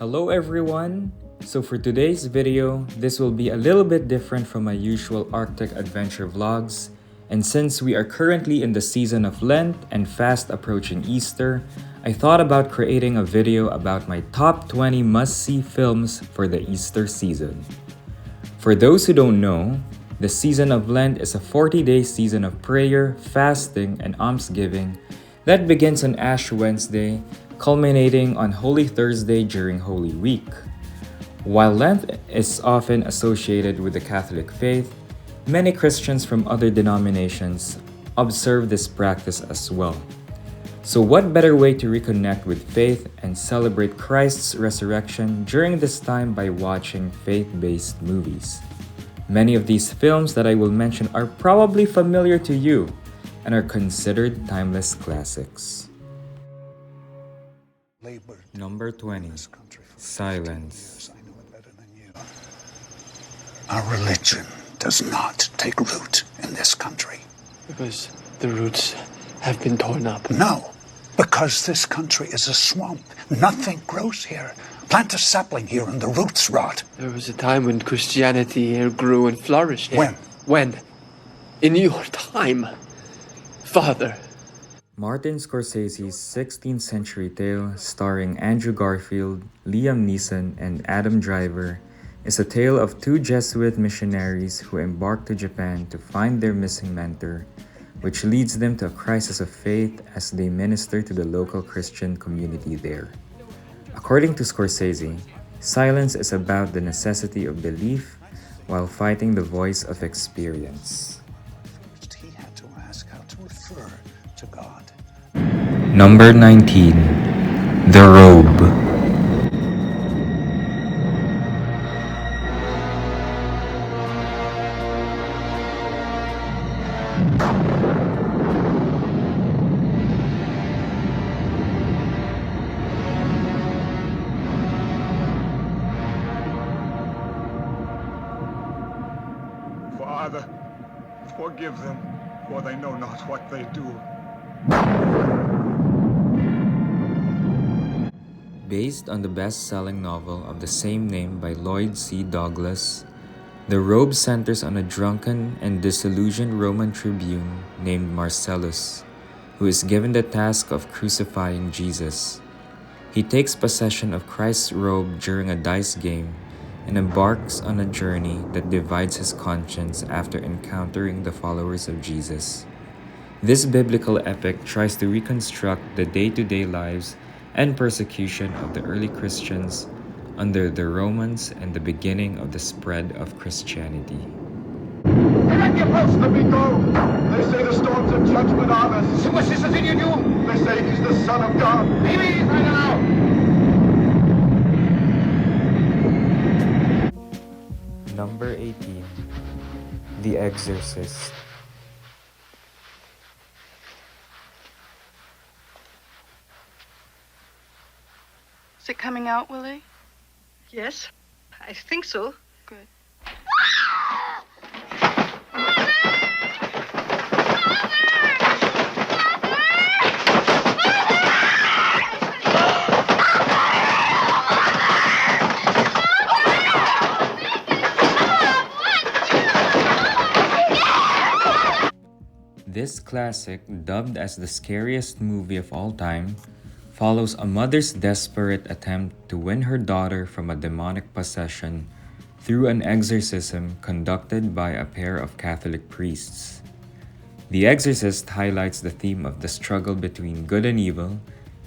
Hello everyone! So for today's video, this will be a little bit different from my usual Arctic adventure vlogs, and since we are currently in the season of Lent and fast approaching Easter, I thought about creating a video about my top 20 must-see films for the Easter season. For those who don't know, the season of Lent is a 40-day season of prayer, fasting, and almsgiving that begins on Ash Wednesday, culminating on Holy Thursday during Holy Week. While Lent is often associated with the Catholic faith, many Christians from other denominations observe this practice as well. So what better way to reconnect with faith and celebrate Christ's resurrection during this time by watching faith-based movies? Many of these films that I will mention are probably familiar to you and are considered timeless classics. Number 20. Silence. Our religion does not take root in this country. Because the roots have been torn up. No, because this country is a swamp. Nothing grows here. Plant a sapling here and the roots rot. There was a time when Christianity here grew and flourished. When? When? In your time, Father. Martin Scorsese's 16th century tale starring Andrew Garfield, Liam Neeson, and Adam Driver is a tale of two Jesuit missionaries who embark to Japan to find their missing mentor, which leads them to a crisis of faith as they minister to the local Christian community there. According to Scorsese, silence is about the necessity of belief while fighting the voice of experience. First, he had to ask how to refer to God. Number 19. The Robe. Father, forgive them, for they know not what they do. Based on the best-selling novel of the same name by Lloyd C. Douglas, The Robe centers on a drunken and disillusioned Roman tribune named Marcellus, who is given the task of crucifying Jesus. He takes possession of Christ's robe during a dice game and embarks on a journey that divides his conscience after encountering the followers of Jesus. This biblical epic tries to reconstruct the day-to-day lives and persecution of the early Christians under the Romans and the beginning of the spread of Christianity. Get your post, let me go! They say the storms of judgment on us. Was ist das in ihr Doom? They say he's the Son of God. Maybe, I don't know. Number 18. The Exorcist. Is it coming out, Willie? Yes, I think so. Good. This classic, dubbed as the scariest movie of all time, follows a mother's desperate attempt to win her daughter from a demonic possession through an exorcism conducted by a pair of Catholic priests. The Exorcist highlights the theme of the struggle between good and evil,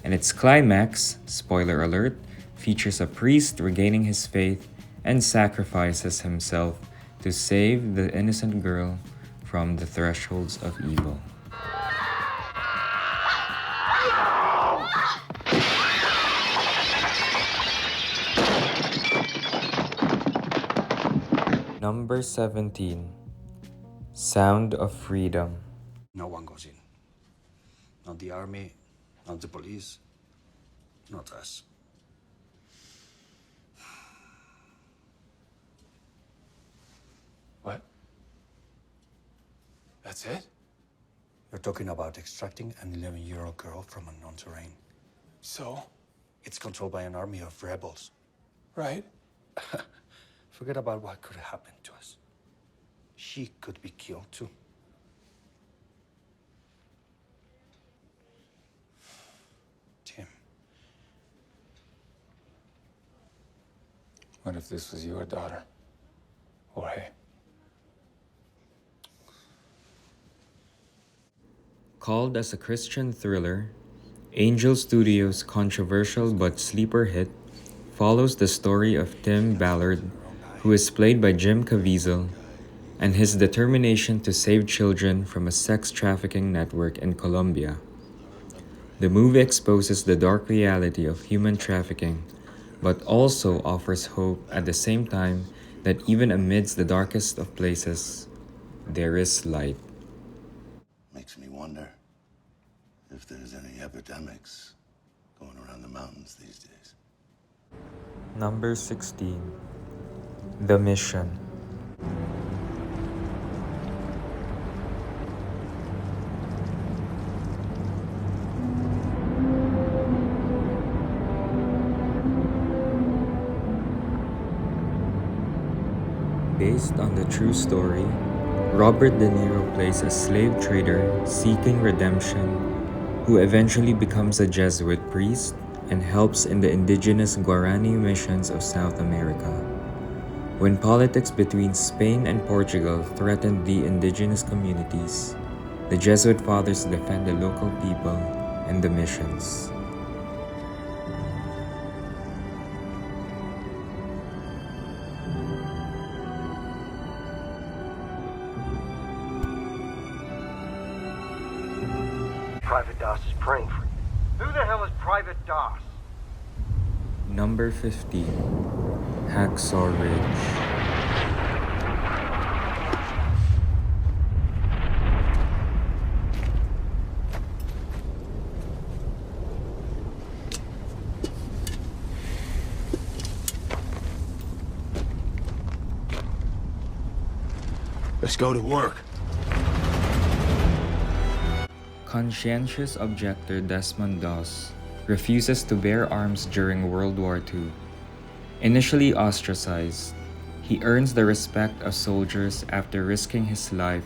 and its climax, spoiler alert, features a priest regaining his faith and sacrifices himself to save the innocent girl from the thresholds of evil. Number 17. Sound of Freedom. No one goes in. Not the army, not the police, not us. What? That's it? You're talking about extracting an 11-year-old girl from unknown terrain. So? It's controlled by an army of rebels. right? Forget about what could happen to us. She could be killed too. Tim. What if this was your daughter? Jorge? Called as a Christian thriller, Angel Studios' controversial but sleeper hit follows the story of Tim Ballard, who is played by Jim Caviezel, and his determination to save children from a sex trafficking network in Colombia. The movie exposes the dark reality of human trafficking, but also offers hope at the same time that even amidst the darkest of places, there is light. Makes me wonder if there's any epidemics going around the mountains these days. Number 16. The Mission. Based on the true story, Robert De Niro plays a slave trader seeking redemption who eventually becomes a Jesuit priest and helps in the indigenous Guarani missions of South America. When politics between Spain and Portugal threatened the indigenous communities, the Jesuit fathers defend the local people and the missions. Private Doss is praying for you. Who the hell is Private Doss? Number 15. Hacksaw Ridge. Let's go to work. Conscientious objector Desmond Doss refuses to bear arms during World War II. Initially ostracized, he earns the respect of soldiers after risking his life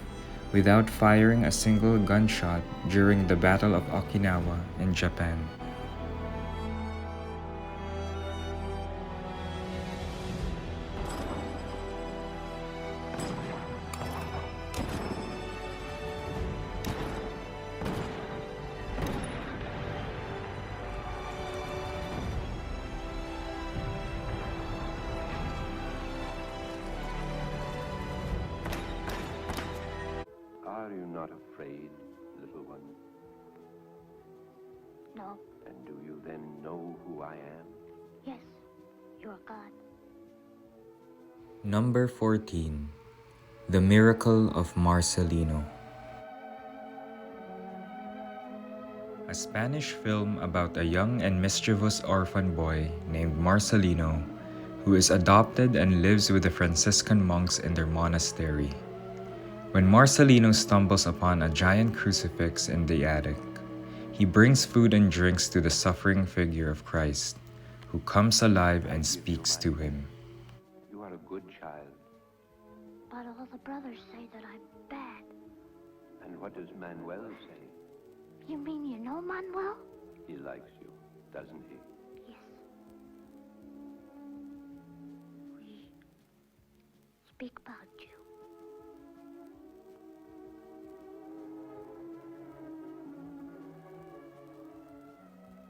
without firing a single gunshot during the Battle of Okinawa in Japan. Are you not afraid, little one? No. And do you then know who I am? Yes, you're God. Number 14. The Miracle of Marcelino. A Spanish film about a young and mischievous orphan boy named Marcelino who is adopted and lives with the Franciscan monks in their monastery. When Marcelino stumbles upon a giant crucifix in the attic, he brings food and drinks to the suffering figure of Christ, who comes alive and speaks to him. You are a good child. But all the brothers say that I'm bad. And what does Manuel say? You mean you know Manuel? He likes you, doesn't he? Yes. We speak about you.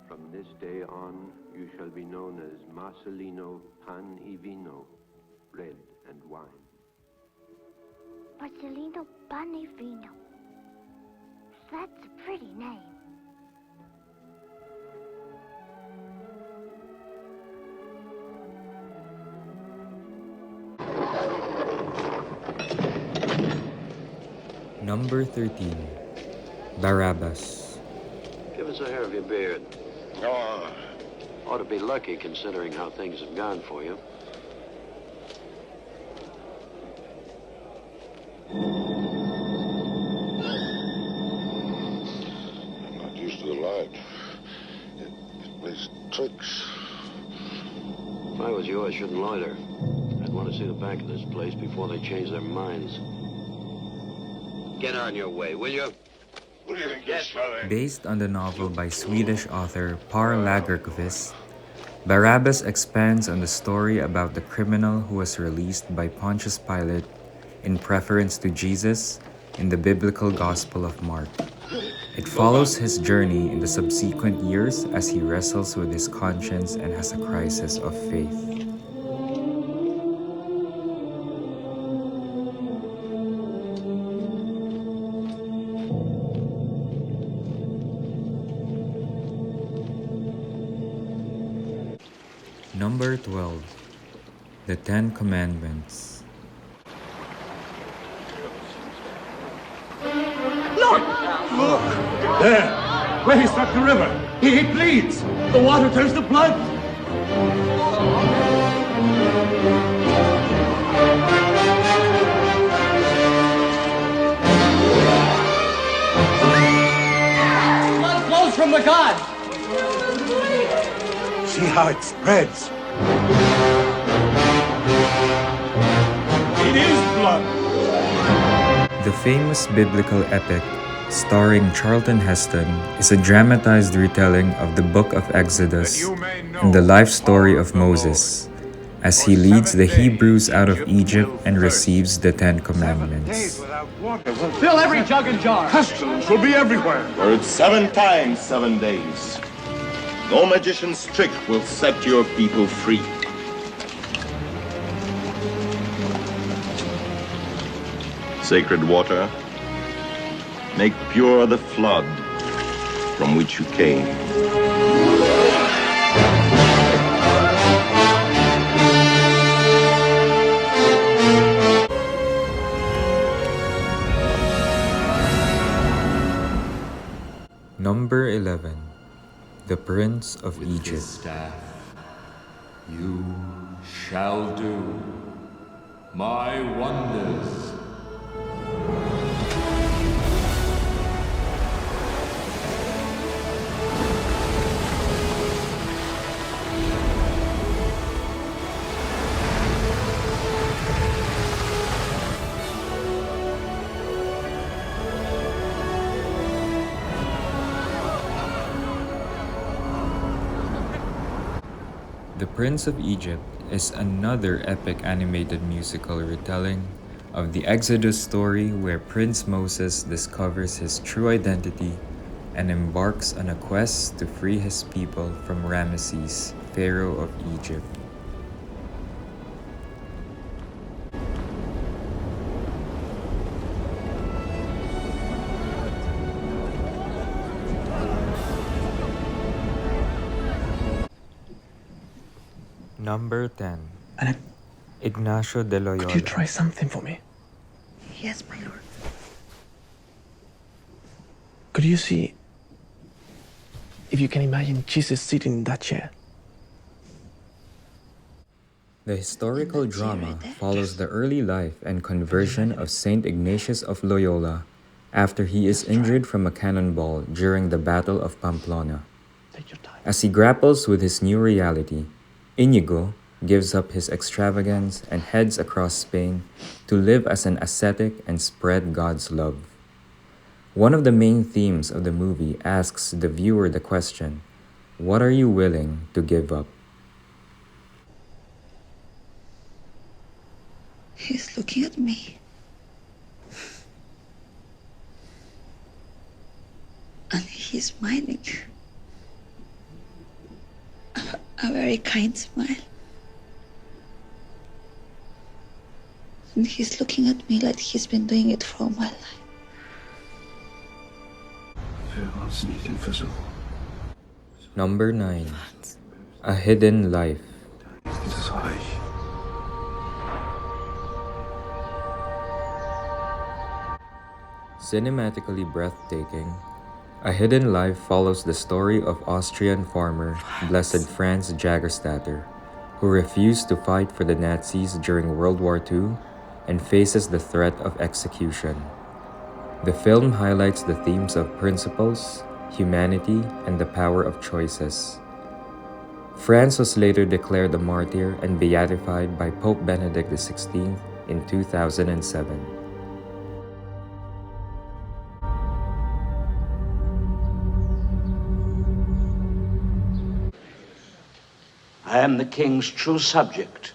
From this day on, you shall be known as Marcelino Pan y Vino, bread and wine. Marcelino Pan y Vino. That's a pretty name. Number 13. Barabas. Give us a hair of your beard. Oh, Ought to be lucky considering how things have gone for you. I'm not used to the light. It plays tricks. If I was you, I shouldn't loiter. I'd want to see the back of this place before they change their minds. Get on your way, will you? What do you think you're smelling? Based on the novel by Swedish author Per Lagerkvist, Barabbas expands on the story about the criminal who was released by Pontius Pilate in preference to Jesus in the biblical Gospel of Mark. It follows his journey in the subsequent years as he wrestles with his conscience and has a crisis of faith. Number 12. The Ten Commandments. Look! There! Where he struck the river! He bleeds! The water turns to blood! Blood flows from the god! See how it spreads. It is blood! The famous biblical epic, starring Charlton Heston, is a dramatized retelling of the book of Exodus and the life story of Moses, as he leads the Hebrews out of Egypt and receives the Ten Commandments. Fill every jug and jar! Pestilence will be everywhere! For it's 7 times 7 days. No magician's trick will set your people free. Sacred water, make pure the flood from which you came. Number 11. The Prince of Egypt. Staff, you shall do my wonders. The Prince of Egypt is another epic animated musical retelling of the Exodus story where Prince Moses discovers his true identity and embarks on a quest to free his people from Ramesses, Pharaoh of Egypt. Number 10. Ignacio de Loyola. Could you try something for me? Yes, my lord. Could you see if you can imagine Jesus sitting in that chair? The historical drama follows the early life and conversion of Saint Ignatius of Loyola after he is injured from a cannonball during the Battle of Pamplona. As he grapples with his new reality, Inigo gives up his extravagance and heads across Spain to live as an ascetic and spread God's love. One of the main themes of the movie asks the viewer the question, what are you willing to give up? He's looking at me. And he's smiling. A very kind smile. And he's looking at me like he's been doing it for all my life. Number 9. A Hidden Life. Cinematically breathtaking, A Hidden Life follows the story of Austrian farmer Blessed Franz Jagerstatter, who refused to fight for the Nazis during World War II and faces the threat of execution. The film highlights the themes of principles, humanity, and the power of choices. France was later declared a martyr and beatified by Pope Benedict XVI in 2007. I am the king's true subject,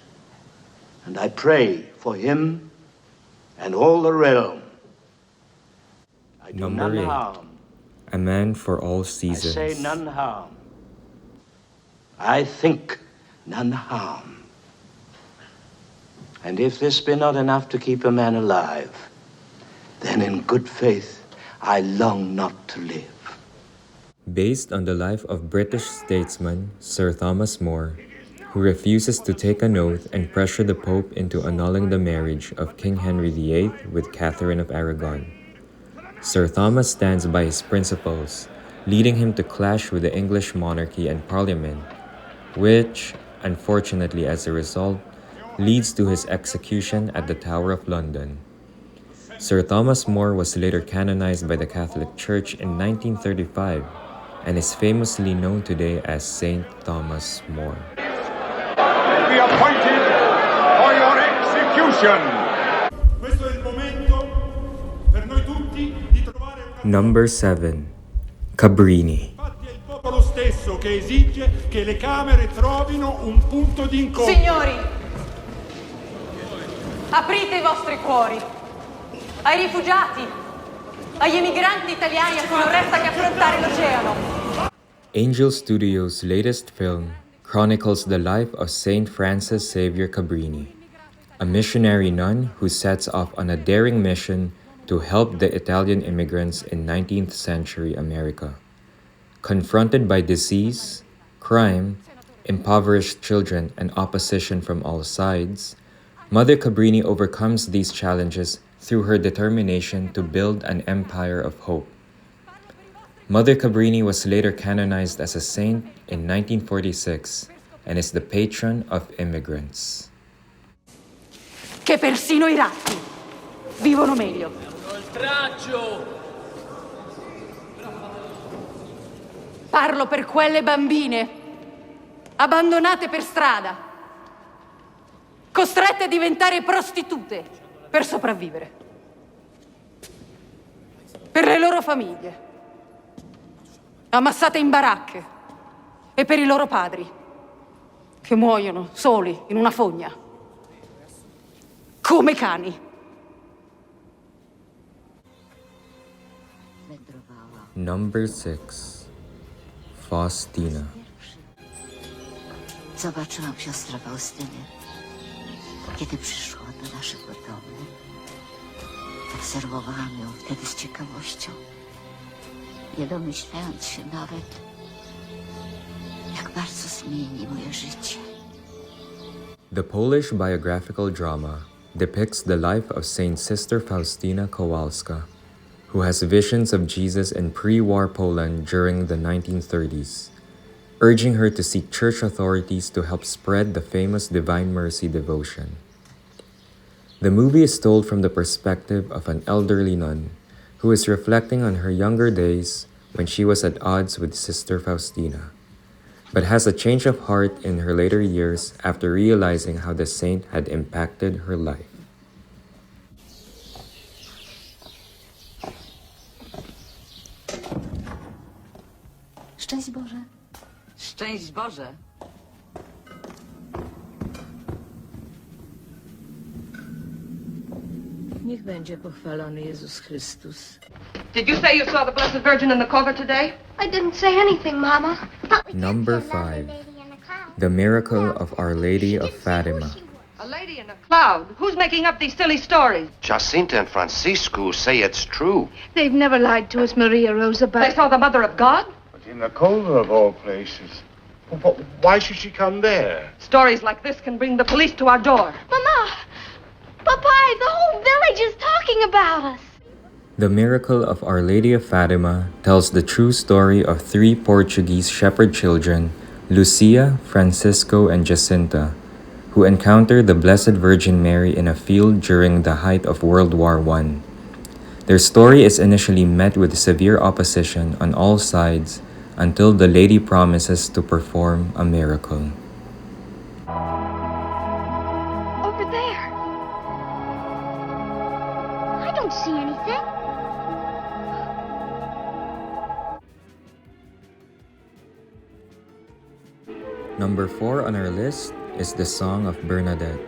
and I pray for him and all the realm. I do Number none 8. harm. A Man for All Seasons. I say none harm. I think none harm. And if this be not enough to keep a man alive, then in good faith I long not to live. Based on the life of British statesman Sir Thomas More, who refuses to take an oath and pressure the Pope into annulling the marriage of King Henry VIII with Catherine of Aragon. Sir Thomas stands by his principles, leading him to clash with the English monarchy and Parliament, which, unfortunately as a result, leads to his execution at the Tower of London. Sir Thomas More was later canonized by the Catholic Church in 1935 and is famously known today as Saint Thomas More. Be appointed for your execution. Questo è il momento per noi tutti di trovare Number 7. Cabrini. Infatti è il popolo stesso che esige che le Camere trovino un punto di incontro. Signori, aprite i vostri cuori ai rifugiati, agli emigranti italiani a cui non resta che affrontare l'oceano. Angel Studios' latest film chronicles the life of Saint Francis Xavier Cabrini, a missionary nun who sets off on a daring mission to help the Italian immigrants in 19th century America. Confronted by disease, crime, impoverished children, and opposition from all sides, Mother Cabrini overcomes these challenges through her determination to build an empire of hope. Mother Cabrini was later canonized as a saint in 1946 and is the patron of immigrants. Che persino i ratti vivono meglio. Parlo per quelle bambine abbandonate per strada, costrette a diventare prostitute per sopravvivere, per le loro famiglie, ammassate in baracche, e per i loro padri, che muoiono soli in una fogna, come cani. Number 6. Fatina. Zobaczyłam siostrę Faustynę, kiedy przyszła do naszego domu. Obserwowałam ją wtedy z ciekawością, nie domyślając się nawet, jak bardzo zmieni moje życie. The Polish biographical drama depicts the life of Saint Sister Faustina Kowalska, who has visions of Jesus in pre-war Poland during the 1930s, urging her to seek church authorities to help spread the famous Divine Mercy devotion. The movie is told from the perspective of an elderly nun who is reflecting on her younger days when she was at odds with Sister Faustina, but has a change of heart in her later years after realizing how the saint had impacted her life. Szczęść Boże. Szczęść Boże. Niech będzie pochwalony Jezus Chrystus. Did you say you saw the Blessed Virgin in the cover today? I didn't say anything, Mama. Number 5. The Miracle of Our Lady of Fatima. A lady in a cloud. Who's making up these silly stories? Jacinta and Francisco say it's true. They've never lied to us, Maria Rosa, but... They saw the Mother of God? But in the colder of all places. But why should she come there? Stories like this can bring the police to our door. Mama! Papa, the whole village is talking about us. The Miracle of Our Lady of Fatima tells the true story of 3 Portuguese shepherd children, Lucia, Francisco, and Jacinta, who encountered the Blessed Virgin Mary in a field during the height of World War I. Their story is initially met with severe opposition on all sides until the lady promises to perform a miracle. Over there. I don't see anything. Number 4 on our list is the Song of Bernadette.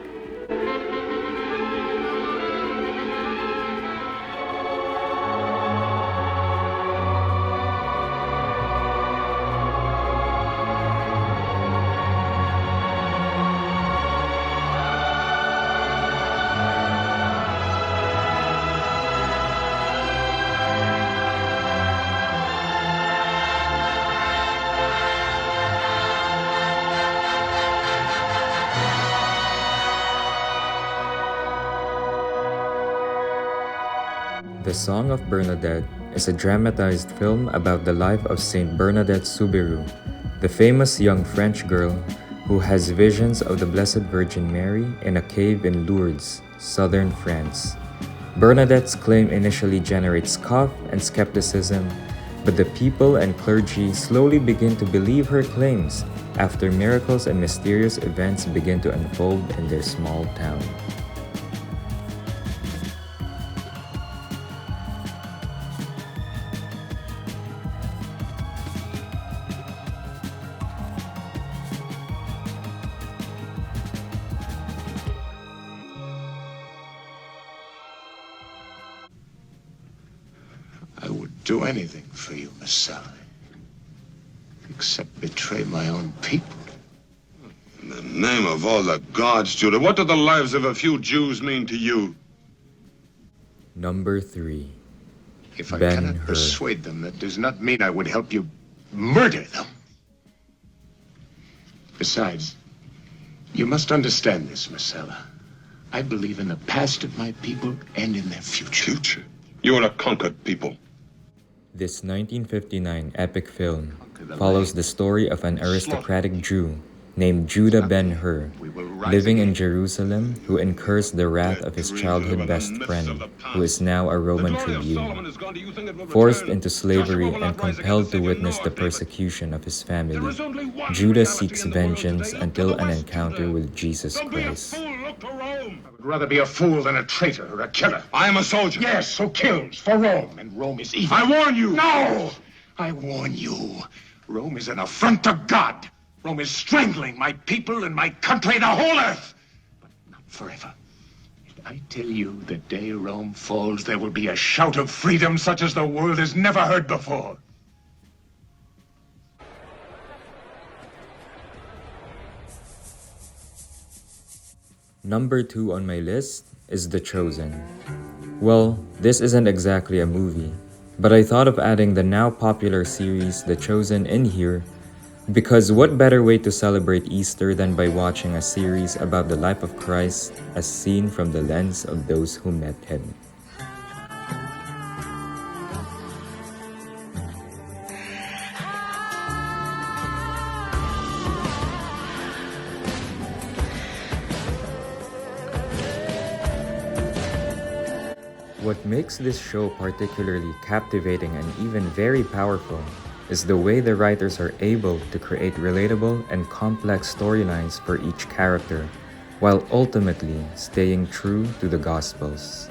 The Song of Bernadette is a dramatized film about the life of Saint Bernadette Soubirous, the famous young French girl who has visions of the Blessed Virgin Mary in a cave in Lourdes, southern France. Bernadette's claim initially generates scoff and skepticism, but the people and clergy slowly begin to believe her claims after miracles and mysterious events begin to unfold in their small town. I would do anything for you, Miss Sally, except betray my own people. In the name of all the gods, Judah, what do the lives of a few Jews mean to you? Number 3. If I Ben cannot Hur. persuade them, that does not mean I would help you murder them. Besides, you must understand this, Marcella. I believe in the past of my people and in their future. Future? You are a conquered people. This 1959 epic film follows the story of an aristocratic Jew named Judah Ben-Hur, living in Jerusalem, who incurs the wrath of his childhood best friend, who is now a Roman tribune. Forced into slavery and compelled to witness the persecution of his family, Judah seeks vengeance until an encounter with Jesus Christ. I would rather be a fool than a traitor or a killer. I am a soldier. Yes, who kills for Rome, and Rome is evil. I warn you! No! I warn you. Rome is an affront to God. Rome is strangling my people and my country, the whole earth. But not forever. If I tell you the day Rome falls, there will be a shout of freedom such as the world has never heard before. Number 2 on my list is The Chosen. Well, this isn't exactly a movie, but I thought of adding the now popular series The Chosen in here because what better way to celebrate Easter than by watching a series about the life of Christ as seen from the lens of those who met him. What makes this show particularly captivating and even very powerful is the way the writers are able to create relatable and complex storylines for each character, while ultimately staying true to the Gospels.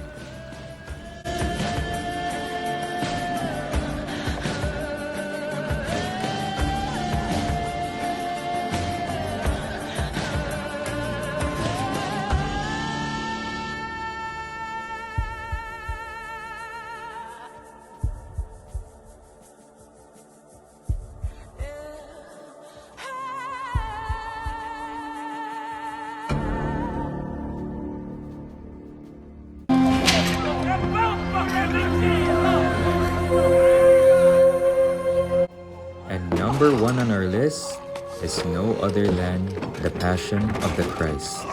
Number 1 on our list is no other than The Passion of the Christ.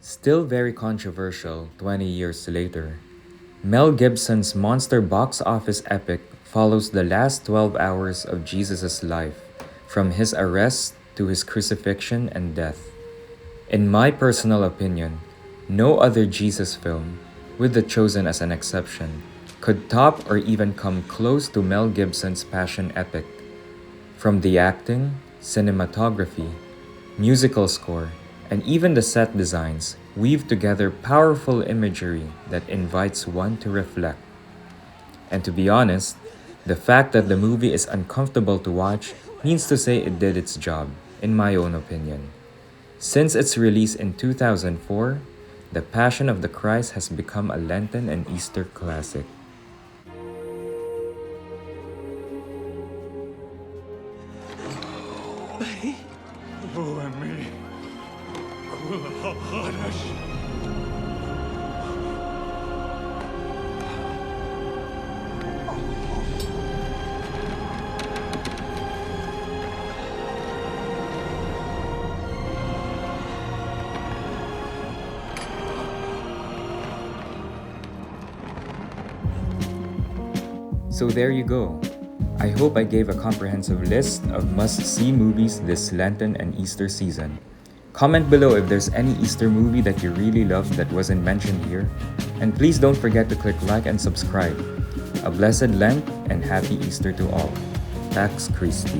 Still very controversial 20 years later, Mel Gibson's monster box office epic follows the last 12 hours of Jesus' life, from his arrest to his crucifixion and death. In my personal opinion, No other Jesus film, with The Chosen as an exception, could top or even come close to Mel Gibson's passion epic. From the acting, cinematography, musical score, and even the set designs weave together powerful imagery that invites one to reflect. And to be honest, the fact that the movie is uncomfortable to watch means to say it did its job, in my own opinion. Since its release in 2004, The Passion of the Christ has become a Lenten and Easter classic. So there you go. I hope I gave a comprehensive list of must-see movies this Lenten and Easter season. Comment below if there's any Easter movie that you really loved that wasn't mentioned here. And please don't forget to click like and subscribe. A blessed Lent and happy Easter to all. Pax Christi.